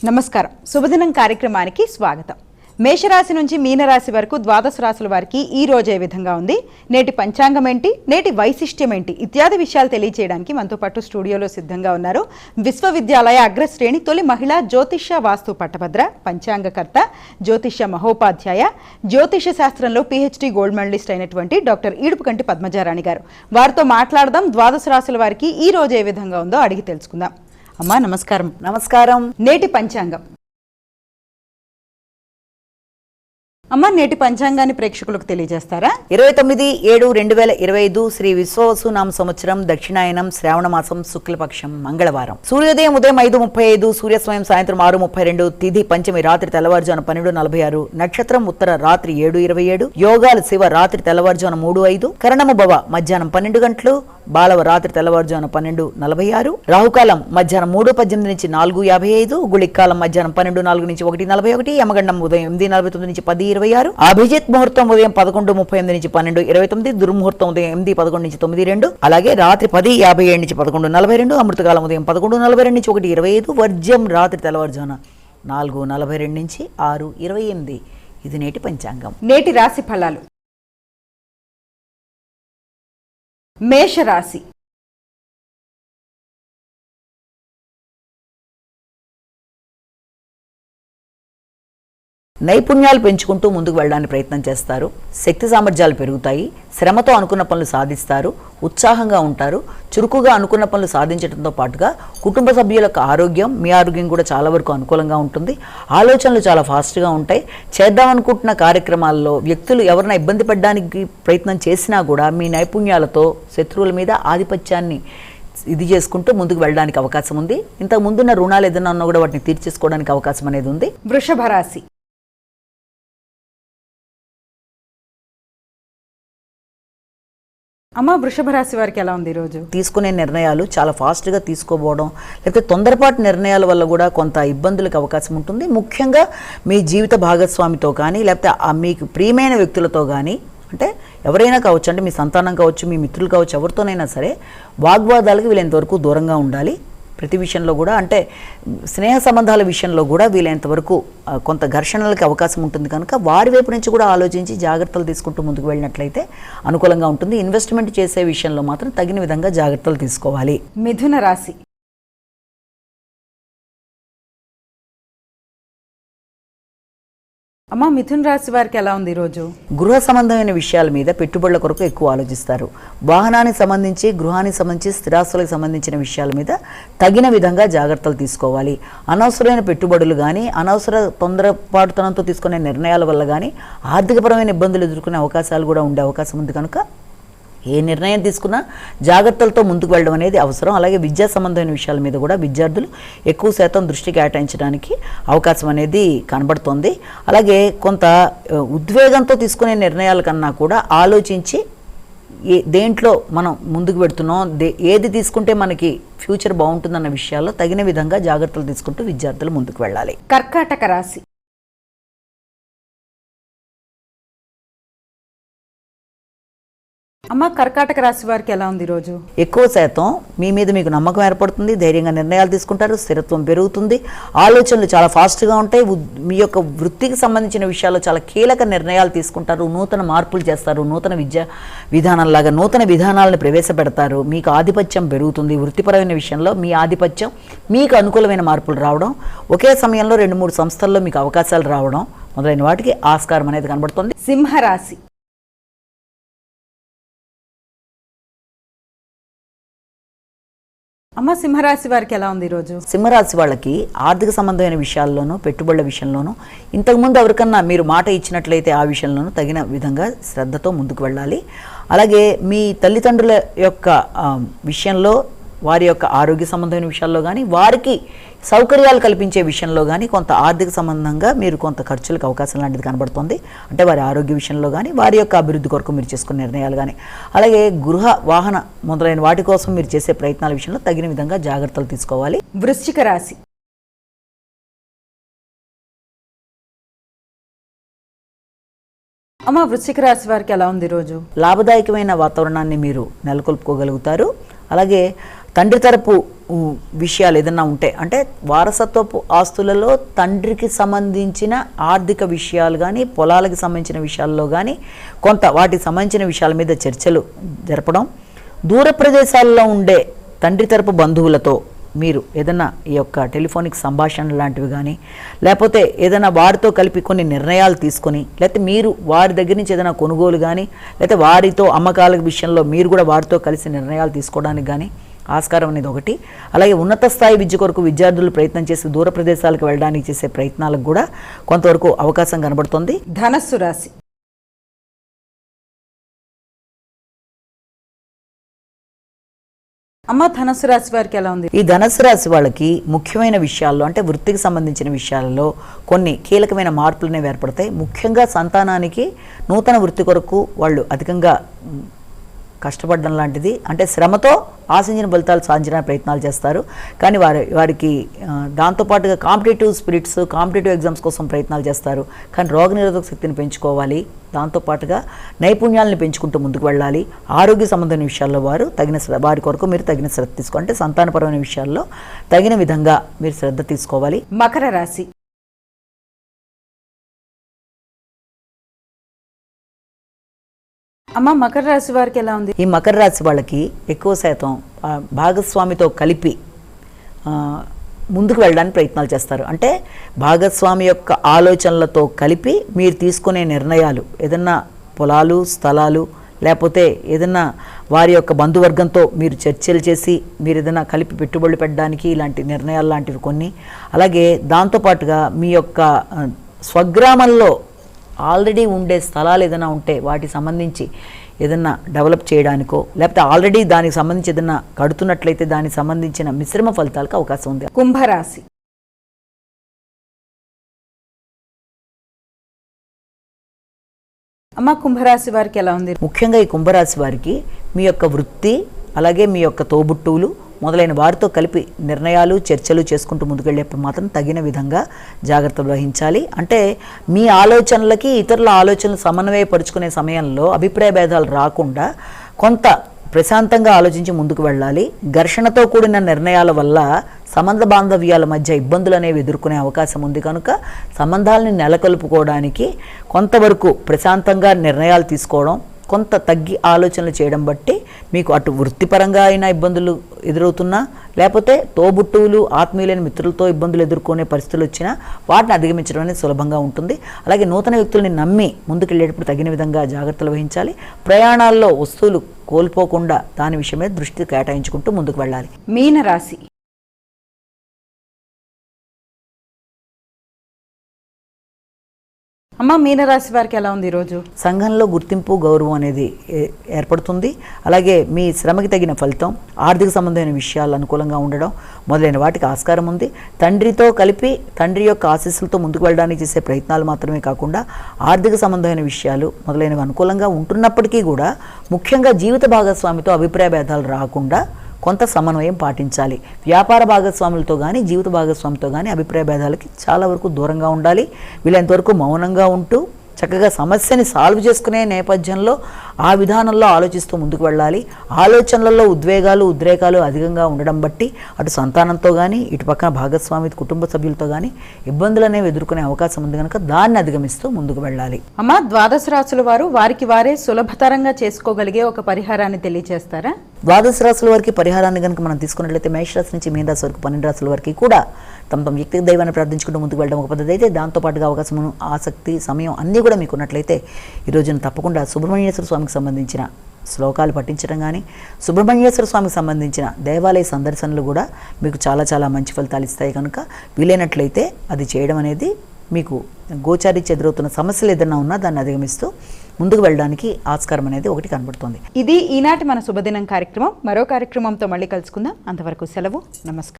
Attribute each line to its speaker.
Speaker 1: నమస్కారం. శుభదినం కార్యక్రమానికి స్వాగతం. మేషరాశి నుంచి మీనరాశి వరకు ద్వాదశ రాశుల వారికి ఈ రోజు ఏ విధంగా ఉంది, నేటి పంచాంగం ఏంటి, నేటి వైశిష్ట్యం ఏంటి ఇత్యాది విషయాలు తెలియజేయడానికి మనతో పాటు స్టూడియోలో సిద్ధంగా ఉన్నారు విశ్వవిద్యాలయ అగ్రశ్రేణి తొలి మహిళా జ్యోతిష్య వాస్తు పట్టభద్ర, పంచాంగకర్త, జ్యోతిష్య మహోపాధ్యాయ, జ్యోతిష శాస్త్రంలో PhD గోల్డ్ మెడలిస్ట్ అయినటువంటి డాక్టర్ ఈడుపుకంటి పద్మజారాణి గారు. వారితో మాట్లాడదాం. ద్వాదశ రాశుల వారికి ఈ రోజు ఏ విధంగా ఉందో అడిగి తెలుసుకుందాం. అమ్మా నమస్కారం.
Speaker 2: నమస్కారం.
Speaker 1: నేటి పంచాంగం. అమ్మ, నేటి పంచాంగాన్ని ప్రేక్షకులకు తెలియజేస్తారా?
Speaker 2: 29/7/2025 శ్రీ విశ్వవసునామ సంవత్సరం, దక్షిణాయనం, శ్రావణ మాసం, శుక్లపక్షం, మంగళవారం. సూర్యోదయం ఉదయం 5:35, సూర్యస్వయం సాయంత్రం 6:32, తిథి పంచమి రాత్రి తెల్లవారుజామున 12:46, నక్షత్రం ఉత్తర రాత్రి 7:27, యోగాలు శివ రాత్రి తెల్లవారుజామున 3:05, కరణము భవ మధ్యాహ్నం 12 గంటలు, బాలవ రాత్రి తెల్లవారుజామున 12:46, రాహుకాలం మధ్యాహ్నం 3:18 నుంచి 4:55, గుళికాలం మధ్యాహ్నం 12:04 నుంచి 1:41, యమగండం ఉదయం 8:49 నుంచి 10:26, అభిజిత్ ముహూర్తం ఉదయం 11:38 నుంచి 12:29, దుర్ముహూర్తం ఉదయం 8:11 నుంచి 9:02, అలాగే రాత్రి 10:57 నుంచి 11:42, అమృతకాలం ఉదయం 11:42 నుంచి 1:25, వర్జ్యం రాత్రి తెల్లవారుజామున 4:42 నుంచి 6:28. ఇది నేటి పంచాంగం.
Speaker 1: నేటి రాశి ఫలాలు. మేషరాశి.
Speaker 2: నైపుణ్యాలు పెంచుకుంటూ ముందుకు వెళ్ళడానికి ప్రయత్నం చేస్తారు. శక్తి సామర్థ్యాలు పెరుగుతాయి. శ్రమతో అనుకున్న పనులు సాధిస్తారు. ఉత్సాహంగా ఉంటారు. చురుకుగా అనుకున్న పనులు సాధించడంతో పాటుగా కుటుంబ సభ్యుల యొక్క ఆరోగ్యం, మీ ఆరోగ్యం కూడా చాలా వరకు అనుకూలంగా ఉంటుంది. ఆలోచనలు చాలా ఫాస్ట్గా ఉంటాయి. చేద్దామనుకుంటున్న కార్యక్రమాల్లో వ్యక్తులు ఎవరైనా ఇబ్బంది పడడానికి ప్రయత్నం చేసినా కూడా మీ నైపుణ్యాలతో శత్రువుల మీద ఆధిపత్యాన్ని ఇది చేసుకుంటూ ముందుకు వెళ్ళడానికి అవకాశం ఉంది. ఇంతకు ముందున్న రుణాలు ఏదైనా ఉన్నా కూడా వాటిని తీర్చేసుకోవడానికి అవకాశం అనేది ఉంది.
Speaker 1: వృషభ రాశి. అమ్మ, వృషభ రాశి వారికి ఎలా ఉంది ఈరోజు?
Speaker 2: తీసుకునే నిర్ణయాలు చాలా ఫాస్ట్గా తీసుకోపోవడం, లేకపోతే తొందరపాటు నిర్ణయాల వల్ల కూడా కొంత ఇబ్బందులకు అవకాశం ఉంటుంది. ముఖ్యంగా మీ జీవిత భాగస్వామితో కానీ, లేకపోతే మీకు ప్రియమైన వ్యక్తులతో కానీ, అంటే ఎవరైనా కావచ్చు, అంటే మీ సంతానం కావచ్చు, మీ మిత్రులు కావచ్చు, ఎవరితోనైనా సరే వాగ్వాదాలకు వీలైనంతవరకు దూరంగా ఉండాలి. ప్రతి విషయంలో కూడా, అంటే స్నేహ సంబంధాల విషయంలో కూడా వీలైనంతవరకు కొంత ఘర్షణలకు అవకాశం ఉంటుంది కనుక వారి వైపు నుంచి కూడా ఆలోచించి జాగ్రత్తలు తీసుకుంటూ ముందుకు వెళ్ళినట్లయితే అనుకూలంగా ఉంటుంది. ఇన్వెస్ట్మెంట్ చేసే విషయంలో మాత్రం తగిన విధంగా జాగ్రత్తలు తీసుకోవాలి.
Speaker 1: మిథున రాశి. అమ్మ, మిథున రాశి వారికి ఎలా ఉంది ఈరోజు?
Speaker 2: గృహ సంబంధమైన విషయాల మీద పెట్టుబడుల కొరకు ఎక్కువ ఆలోచిస్తారు. వాహనానికి సంబంధించి, గృహానికి సంబంధించి, స్థిరాస్తులకు సంబంధించిన విషయాల మీద తగిన విధంగా జాగ్రత్తలు తీసుకోవాలి. అనవసరమైన పెట్టుబడులు కానీ, అనవసర తొందరపాటుతనంతో తీసుకునే నిర్ణయాల వల్ల కానీ ఆర్థికపరమైన ఇబ్బందులు ఎదుర్కొనే అవకాశాలు కూడా ఉండే అవకాశం ఉంది కనుక ఏ నిర్ణయం తీసుకున్నా జాగ్రత్తలతో ముందుకు వెళ్ళడం అనేది అవసరం. అలాగే విద్యా సంబంధమైన విషయాల మీద కూడా విద్యార్థులు ఎక్కువ శాతం దృష్టి కేటాయించడానికి అవకాశం అనేది కనబడుతోంది. అలాగే కొంత ఉద్వేగంతో తీసుకునే నిర్ణయాల కన్నా కూడా ఆలోచించి దేంట్లో మనం ముందుకు పెడుతున్నాం, ఏది తీసుకుంటే మనకి ఫ్యూచర్ బాగుంటుందన్న విషయాల్లో తగిన విధంగా జాగ్రత్తలు తీసుకుంటూ విద్యార్థులు ముందుకు వెళ్ళాలి.
Speaker 1: కర్కాటక రాశి. అమ్మ, కర్కాటక రాశి వారికి ఎలా ఉంది ఈరోజు?
Speaker 2: ఎక్కువ శాతం మీ మీద మీకు నమ్మకం ఏర్పడుతుంది. ధైర్యంగా నిర్ణయాలు తీసుకుంటారు. స్థిరత్వం పెరుగుతుంది. ఆలోచనలు చాలా ఫాస్ట్గా ఉంటాయి. మీ యొక్క వృత్తికి సంబంధించిన విషయాల్లో చాలా కీలక నిర్ణయాలు తీసుకుంటారు. నూతన మార్పులు చేస్తారు. నూతన విద్యా విధానంలాగా నూతన విధానాలను ప్రవేశపెడతారు. మీకు ఆధిపత్యం పెరుగుతుంది. వృత్తిపరమైన విషయంలో మీ ఆధిపత్యం, మీకు అనుకూలమైన మార్పులు రావడం, ఒకే సమయంలో 2-3 సంస్థల్లో మీకు అవకాశాలు రావడం మొదలైన వాటికి ఆస్కారం అనేది కనబడుతుంది.
Speaker 1: సింహరాశి. అమ్మ, సింహరాశి వారికి ఎలా ఉంది ఈరోజు?
Speaker 2: సింహరాశి వాళ్ళకి ఆర్థిక సంబంధమైన విషయాల్లోనూ, పెట్టుబడుల విషయంలోనూ ఇంతకుముందు ఎవరికన్నా మీరు మాట ఇచ్చినట్లయితే ఆ విషయంలోనూ తగిన విధంగా శ్రద్ధతో ముందుకు వెళ్ళాలి. అలాగే మీ తల్లిదండ్రుల యొక్క విషయంలో, వారి యొక్క ఆరోగ్య సంబంధమైన విషయాల్లో కానీ, వారికి సౌకర్యాలు కల్పించే విషయంలో కానీ కొంత ఆర్థిక సంబంధంగా మీరు కొంత ఖర్చులకు అవకాశం లాంటిది కనబడుతుంది. అంటే వారి ఆరోగ్య విషయంలో కానీ, వారి యొక్క అభివృద్ధి కొరకు మీరు చేసుకునే నిర్ణయాలు కానీ, అలాగే గృహ వాహన మొదలైన వాటి కోసం మీరు చేసే ప్రయత్నాల విషయంలో తగిన విధంగా జాగ్రత్తలు తీసుకోవాలి.
Speaker 1: వృశ్చిక రాశి. అమ్మ, వృశ్చిక రాశి వారికి ఎలా ఉంది ఈరోజు?
Speaker 2: లాభదాయకమైన వాతావరణాన్ని మీరు నెలకొల్పుకోగలుగుతారు. అలాగే తండ్రి తరపు విషయాలు ఏదైనా ఉంటే, అంటే వారసత్వపు ఆస్తులలో తండ్రికి సంబంధించిన ఆర్థిక విషయాలు కానీ, పొలాలకు సంబంధించిన విషయాల్లో కానీ కొంత వాటికి సంబంధించిన విషయాల మీద చర్చలు జరపడం, దూర ప్రదేశాల్లో ఉండే తండ్రి తరపు బంధువులతో మీరు ఏదైనా ఈ యొక్క టెలిఫోనిక్ సంభాషణ లాంటివి కానీ, లేకపోతే ఏదైనా వారితో కలిపి కొన్ని నిర్ణయాలు తీసుకొని, లేకపోతే మీరు వారి దగ్గర నుంచి ఏదైనా కొనుగోలు కానీ, లేకపోతే వారితో అమ్మకాల విషయంలో మీరు కూడా వారితో కలిసి నిర్ణయాలు తీసుకోవడానికి కానీ ఆస్కారం అనేది ఒకటి. అలాగే ఉన్నత స్థాయి విద్య కొరకు విద్యార్థులు ప్రయత్నం చేసి దూర ప్రదేశాలకు వెళ్ళడానికి చేసే ప్రయత్నాలకు కూడా కొంతవరకు అవకాశం కనబడుతుంది.
Speaker 1: ధనస్సు రాశి. అమ్మ, ధనస్సు రాశి వారికి ఎలా ఉంది?
Speaker 2: ఈ ధనస్సు రాశి వాళ్ళకి ముఖ్యమైన విషయాల్లో, అంటే వృత్తికి సంబంధించిన విషయాలలో కొన్ని కీలకమైన మార్పులు ఏర్పడతాయి. ముఖ్యంగా సంతానానికి నూతన వృత్తి కొరకు వాళ్ళు అధికంగా కష్టపడడం లాంటిది, అంటే శ్రమతో ఆశించిన ఫలితాలు సాధించడానికి ప్రయత్నాలు చేస్తారు. కానీ వారికి దాంతోపాటుగా కాంపిటేటివ్ స్పిరిట్స్, కాంపిటేటివ్ ఎగ్జామ్స్ కోసం ప్రయత్నాలు చేస్తారు. కానీ రోగనిరోధక శక్తిని పెంచుకోవాలి, దాంతోపాటుగా నైపుణ్యాలను పెంచుకుంటూ ముందుకు వెళ్ళాలి. ఆరోగ్య సంబంధమైన విషయాల్లో వారి కొరకు మీరు తగిన శ్రద్ధ తీసుకోవాలి. అంటే సంతానపరమైన విషయాల్లో తగిన విధంగా మీరు శ్రద్ధ తీసుకోవాలి.
Speaker 1: మకర రాశి. అమ్మ, మకర రాశి వారికి ఎలా ఉంది?
Speaker 2: ఈ మకర రాశి వాళ్ళకి ఎక్కువ శాతం భాగస్వామితో కలిపి ముందుకు వెళ్ళడానికి ప్రయత్నాలు చేస్తారు. అంటే భాగస్వామి యొక్క ఆలోచనలతో కలిపి మీరు తీసుకునే నిర్ణయాలు, ఏదన్నా పొలాలు, స్థలాలు, లేకపోతే ఏదన్నా వారి యొక్క బంధువర్గంతో మీరు చర్చలు చేసి మీరు ఏదైనా కలిపి పెట్టుబడులు పెట్టడానికి ఇలాంటి నిర్ణయాలు లాంటివి కొన్ని. అలాగే దాంతోపాటుగా మీ యొక్క స్వగ్రామంలో ఆల్రెడీ ఉండే స్థలాలు ఏదైనా ఉంటే వాటికి సంబంధించి ఏదన్నా డెవలప్ చేయడానికో, లేకపోతే ఆల్రెడీ దానికి సంబంధించి ఏదైనా కడుతున్నట్లయితే దానికి సంబంధించిన మిశ్రమ ఫలితాలకు అవకాశం ఉంది.
Speaker 1: కుంభరాశి. అమ్మ, కుంభరాశి వారికి ఎలా ఉంది?
Speaker 2: ముఖ్యంగా ఈ కుంభరాశి వారికి మీ యొక్క వృత్తి, అలాగే మీ యొక్క తోబుట్టువులు మొదలైన వారితో కలిపి నిర్ణయాలు, చర్చలు చేసుకుంటూ ముందుకెళ్ళేప్పుడు మాత్రం తగిన విధంగా జాగ్రత్తలు వహించాలి. అంటే మీ ఆలోచనలకి ఇతరుల ఆలోచనలు సమన్వయపరుచుకునే సమయంలో అభిప్రాయ భేదాలు రాకుండా కొంత ప్రశాంతంగా ఆలోచించి ముందుకు వెళ్ళాలి. ఘర్షణతో కూడిన నిర్ణయాల వల్ల సంబంధ బాంధవ్యాల మధ్య ఇబ్బందులు అనేవి ఎదుర్కొనే అవకాశం ఉంది. కనుక సంబంధాలని నెలకొల్పుకోవడానికి కొంతవరకు ప్రశాంతంగా నిర్ణయాలు తీసుకోవడం, కొంత తగ్గి ఆలోచనలు చేయడం బట్టి మీకు అటు వృత్తిపరంగా అయినా ఇబ్బందులు ఎదురవుతున్నా, లేకపోతే తోబుట్టువులు, ఆత్మీయులైన మిత్రులతో ఇబ్బందులు ఎదుర్కొనే పరిస్థితులు వచ్చినా వాటిని అధిగమించడం అనేది సులభంగా ఉంటుంది. అలాగే నూతన వ్యక్తుల్ని నమ్మి ముందుకెళ్ళేటప్పుడు తగిన విధంగా జాగ్రత్తలు వహించాలి. ప్రయాణాల్లో వస్తువులు కోల్పోకుండా దాని విషయమే దృష్టి కేటాయించుకుంటూ ముందుకు వెళ్ళాలి.
Speaker 1: మీనరాశి. అమ్మ, మీనరాశి వారికి ఎలా ఉంది ఈరోజు?
Speaker 2: సంఘంలో గుర్తింపు, గౌరవం అనేది ఏర్పడుతుంది. అలాగే మీ శ్రమకి తగిన ఫలితం, ఆర్థిక సంబంధమైన విషయాలు అనుకూలంగా ఉండడం మొదలైన వాటికి ఆస్కారం ఉంది. తండ్రితో కలిపి తండ్రి యొక్క ఆశీస్సులతో ముందుకు వెళ్ళడానికి చేసే ప్రయత్నాలు మాత్రమే కాకుండా ఆర్థిక సంబంధమైన విషయాలు మొదలైనవి అనుకూలంగా ఉంటున్నప్పటికీ కూడా ముఖ్యంగా జీవిత భాగస్వామితో అభిప్రాయ భేదాలు రాకుండా కొంత సమన్వయం పాటించాలి. వ్యాపార భాగస్వాములతో కానీ, జీవిత భాగస్వామితో కానీ అభిప్రాయ భేదాలకి చాలా వరకు దూరంగా ఉండాలి. వీళ్ళంతవరకు మౌనంగా ఉంటూ చక్కగా సమస్యని సాల్వ్ చేసుకునే నేపథ్యంలో ఆ విధానంలో ఆలోచిస్తూ ముందుకు వెళ్ళాలి. ఆలోచనలలో ఉద్వేగాలు, ఉద్రేకాలు అధికంగా ఉండడం బట్టి అటు సంతానంతో కానీ, ఇటు పక్కన భాగస్వామి కుటుంబ సభ్యులతో కానీ ఇబ్బందులు అనేవి ఎదుర్కొనే అవకాశం ఉంది కనుక దాన్ని అధిగమిస్తూ ముందుకు వెళ్ళాలి.
Speaker 1: అమ్మ, ద్వాదశ రాశుల వారు వారికి వారే సులభతరంగా చేసుకోగలిగే ఒక పరిహారాన్ని తెలియజేస్తారా?
Speaker 2: ద్వాదశ రాశుల వారికి పరిహారాన్ని కనుక మనం తీసుకున్నట్లయితే మేషరాశి నుంచి మీన రాశి వరకు 12 రాశుల వరకు కూడా తమ వ్యక్తిగత దైవాన్ని ప్రార్థించుకుంటూ ముందుకు వెళ్ళడం ఒక పద్ధతి అయితే, దాంతోపాటుగా అవకాశం, ఆసక్తి, సమయం అన్నీ కూడా మీకు ఉన్నట్లయితే ఈ రోజున తప్పకుండా సుబ్రహ్మణ్యేశ్వర స్వామికి సంబంధించిన శ్లోకాలు పఠించడం కానీ, సుబ్రహ్మణ్యేశ్వర స్వామికి సంబంధించిన దేవాలయ సందర్శనలు కూడా మీకు చాలా చాలా మంచి ఫలితాలు ఇస్తాయి. కనుక వీలైనట్లయితే అది చేయడం అనేది మీకు గోచారీత్యా ఎదురవుతున్న సమస్యలు ఏదైనా ఉన్నా దాన్ని అధిగమిస్తూ ముందుకు వెళ్ళడానికి ఆస్కారం అనేది ఒకటి కనబడుతుంది.
Speaker 1: ఇది ఈనాటి మన శుభదినం కార్యక్రమం. మరో కార్యక్రమంతో మళ్ళీ కలుసుకుందాం. అంతవరకు సెలవు. నమస్కారం.